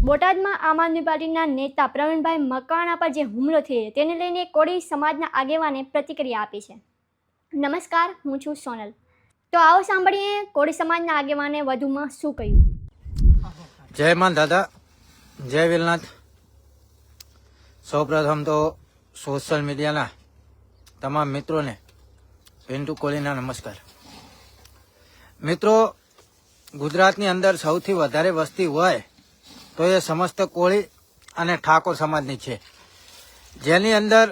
બોટાદમાં આમ આદમી પાર્ટીના નેતા પ્રવીણભાઈ મકવાણા પર જે હુમલો થયો તેને લઈને કોળી સમાજના આગેવાને પ્રતિક્રિયા આપી છે। નમસ્કાર, હું છું સોનલ। તો આવો સાંભળીએ કોળી સમાજના આગેવાને વધુમાં શું કહ્યું। જય માન દાદા, જય વિલનાથ। સૌપ્રથમ તો સોશિયલ મીડિયાના તમામ મિત્રોને પિન્ટુ કોળીના નમસ્કાર। મિત્રો, ગુજરાતની અંદર સૌથી વધારે વસ્તી હોય તો એ સમસ્ત કોળી અને ઠાકોર સમાજની છે, જેની અંદર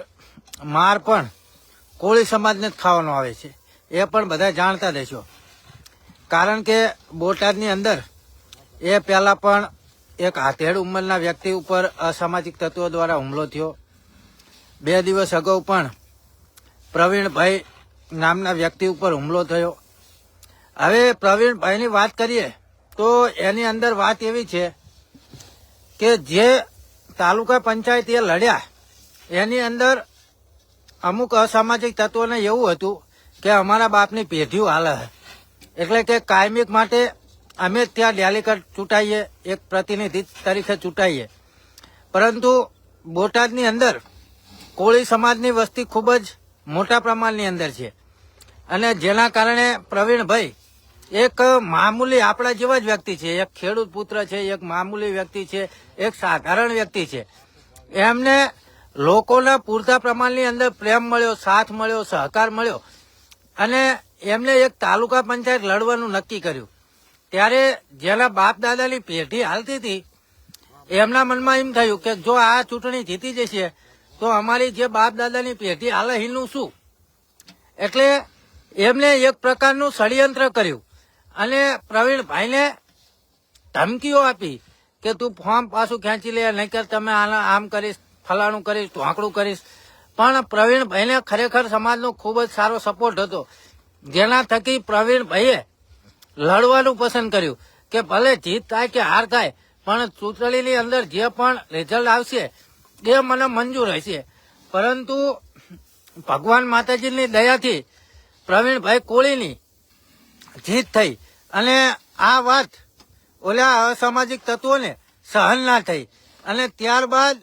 માર પણ કોળી સમાજને જ ખાવાનો આવે છે, એ પણ બધા જાણતા દેશો। કારણ કે બોટાદની અંદર એ પહેલાં પણ એક હાથેડ ઉંમરના વ્યક્તિ ઉપર અસામાજિક તત્વો દ્વારા હુમલો થયો। 2 દિવસ અગાઉ પણ પ્રવીણભાઈ નામના વ્યક્તિ ઉપર હુમલો થયો। હવે પ્રવીણભાઈની વાત કરીએ તો એની અંદર વાત એવી છે કે જે તાલુકા પંચાયત એ લડ્યા એની અંદર અમુક અસામાજિક તત્વોને એવું હતું કે અમારા બાપની પેઢીઓ હાલે છે, એટલે કે કાયમિક માટે અમે ત્યાં ડેલિગેટ ચૂંટાઈએ, એક પ્રતિનિધિ તરીકે ચૂંટાઈએ। પરંતુ બોટાદની અંદર કોળી સમાજની વસ્તી ખૂબ જ મોટા પ્રમાણની અંદર છે, અને જેના કારણે પ્રવીણભાઈ એક મામૂલી આપણા જેવા જ વ્યક્તિ છે, એક ખેડૂત પુત્ર છે, એક મામૂલી વ્યક્તિ છે, એક સાધારણ વ્યક્તિ છે। એમને લોકોના પૂરતા પ્રમાણની અંદર પ્રેમ મળ્યો, સાથ મળ્યો, સહકાર મળ્યો, અને એમને એક તાલુકા પંચાયત લડવાનું નક્કી કર્યું। ત્યારે જેના બાપ દાદાની પેઢી હાલતી હતી એમના મનમાં એમ થયું કે જો આ ચૂંટણી જીતી જશે તો અમારી જે બાપ દાદાની પેઢી હાલે એનું શું? એટલે એમને એક પ્રકારનું ષડયંત્ર કર્યું અને પ્રવીણભાઈને ધમકીઓ આપી કે તું ફોર્મ પાછું ખેંચી લે, નહીંતર તમે આમ કરીશ, ફલાણું કરીશ, ઢોંકડું કરીશ। પણ પ્રવીણભાઈને ખરેખર સમાજનો ખૂબ જ સારો સપોર્ટ હતો, જેના થકી પ્રવીણભાઈએ લડવાનું પસંદ કર્યું કે ભલે જીત થાય કે હાર થાય, પણ ચૂંટણીની અંદર જે પણ રિઝલ્ટ આવશે એ મને મંજૂર હશે। પરંતુ ભગવાન માતાજીની દયાથી પ્રવીણભાઈ કોળીની જીત થઈ, અને આ વાત ઓલા અસામાજિક તત્વોને સહન ના થઈ, અને ત્યારબાદ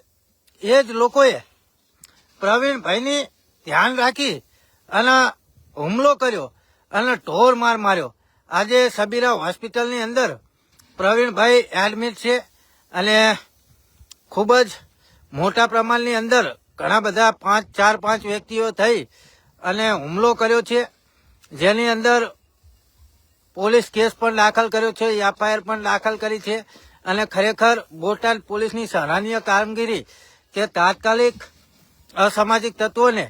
એ જ લોકોએ પ્રવીણભાઈની ધ્યાન રાખી અને હુમલો કર્યો અને ઢોર માર માર્યો। આજે સબીરા હોસ્પિટલની અંદર પ્રવીણભાઈ એડમિટ છે, અને ખૂબ જ મોટા પ્રમાણની અંદર ઘણા બધા 4-5 વ્યક્તિઓ થઈ અને હુમલો કર્યો છે, જેની અંદર પોલીસ કેસ પણ દાખલ કર્યો છે, એફઆઈઆર પણ દાખલ કરી છે। અને ખરેખર બોટાદ પોલીસની સરાહનીય કામગીરી કે તાત્કાલિક અસામાજિક તત્વોને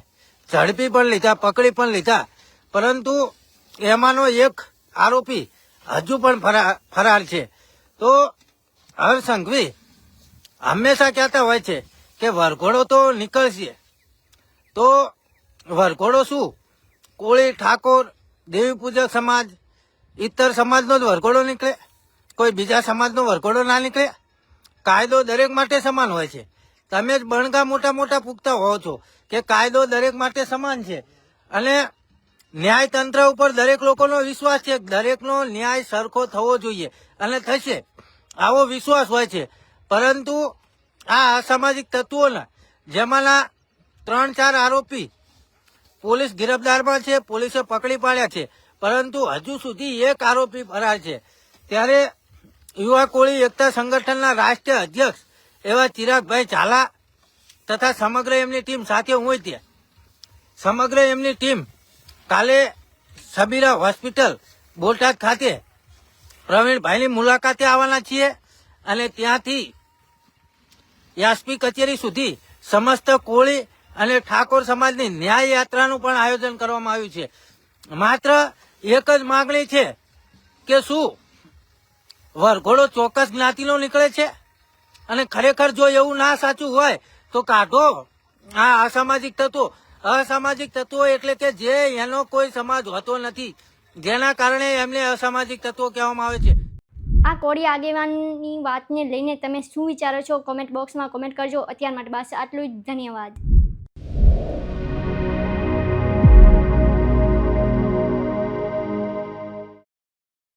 ઝડપી પણ લીધા, પકડી પણ લીધા। પરંતુ એમાંનો એક આરોપી હજુ પણ ફરાર છે। તો હર્ષ સંઘવી હંમેશા કહેતા હોય છે કે વરઘોડો તો નીકળશે, તો વરઘોડો શું કોળી, ઠાકોર, દેવી પૂજક સમાજ, ઇતર સમાજનો જ વરઘોડો નીકળે? કોઈ બીજા સમાજનો વરઘોડો ના નીકળે? કાયદો દરેક માટે સમાન હોય છે। તમે જ બણગા મોટા મોટા પૂગતા હોવ છો કે કાયદો દરેક માટે સમાન છે, અને ન્યાયતંત્ર ઉપર દરેક લોકોનો વિશ્વાસ છે, દરેકનો ન્યાય સરખો થવો જોઈએ અને થશે, આવો વિશ્વાસ હોય છે। પરંતુ આ અસામાજિક તત્વોના જેમાંના 3-4 આરોપી પોલીસ ગિરફદારમાં છે, પોલીસે પકડી પાડ્યા છે, પરંતુ હજુ સુધી એક આરોપી ફરાર છે। ત્યારે યુવા કોળી એકતા સંગઠનના રાષ્ટ્રીય અધ્યક્ષ એવા ચિરાગભાઈ ઝાલા તથા સમગ્ર એમની ટીમ સાથે હું ત્યાં, સમગ્ર એમની ટીમ કાલે સબીરા હોસ્પિટલ બોટાદ ખાતે પ્રવીણભાઈની મુલાકાતે આવવાના છીએ, અને ત્યાંથી એસપી કચેરી સુધી સમસ્ત કોળી અને ઠાકોર સમાજની ન્યાય યાત્રાનું પણ આયોજન કરવામાં આવ્યું છે। માત્ર એક જ માગણી છે કે શું વરઘોડો ચોક્કસ જ્ઞાતિનો નીકળે છે? અને ખરેખર જો એવું ના સાચું હોય તો કાઢો આ અસામાજિક તત્વો। અસામાજિક તત્વો એટલે કે જે એનો કોઈ સમાજ હોતો નથી, જેના કારણે એમને અસામાજિક તત્વો કહેવામાં આવે છે। આ કોળી આગેવાનની વાતને લઈને તમે શું વિચારો છો? કોમેન્ટ બોક્સમાં કોમેન્ટ કરજો। અત્યાર માટે બસ આટલું જ, ધન્યવાદ।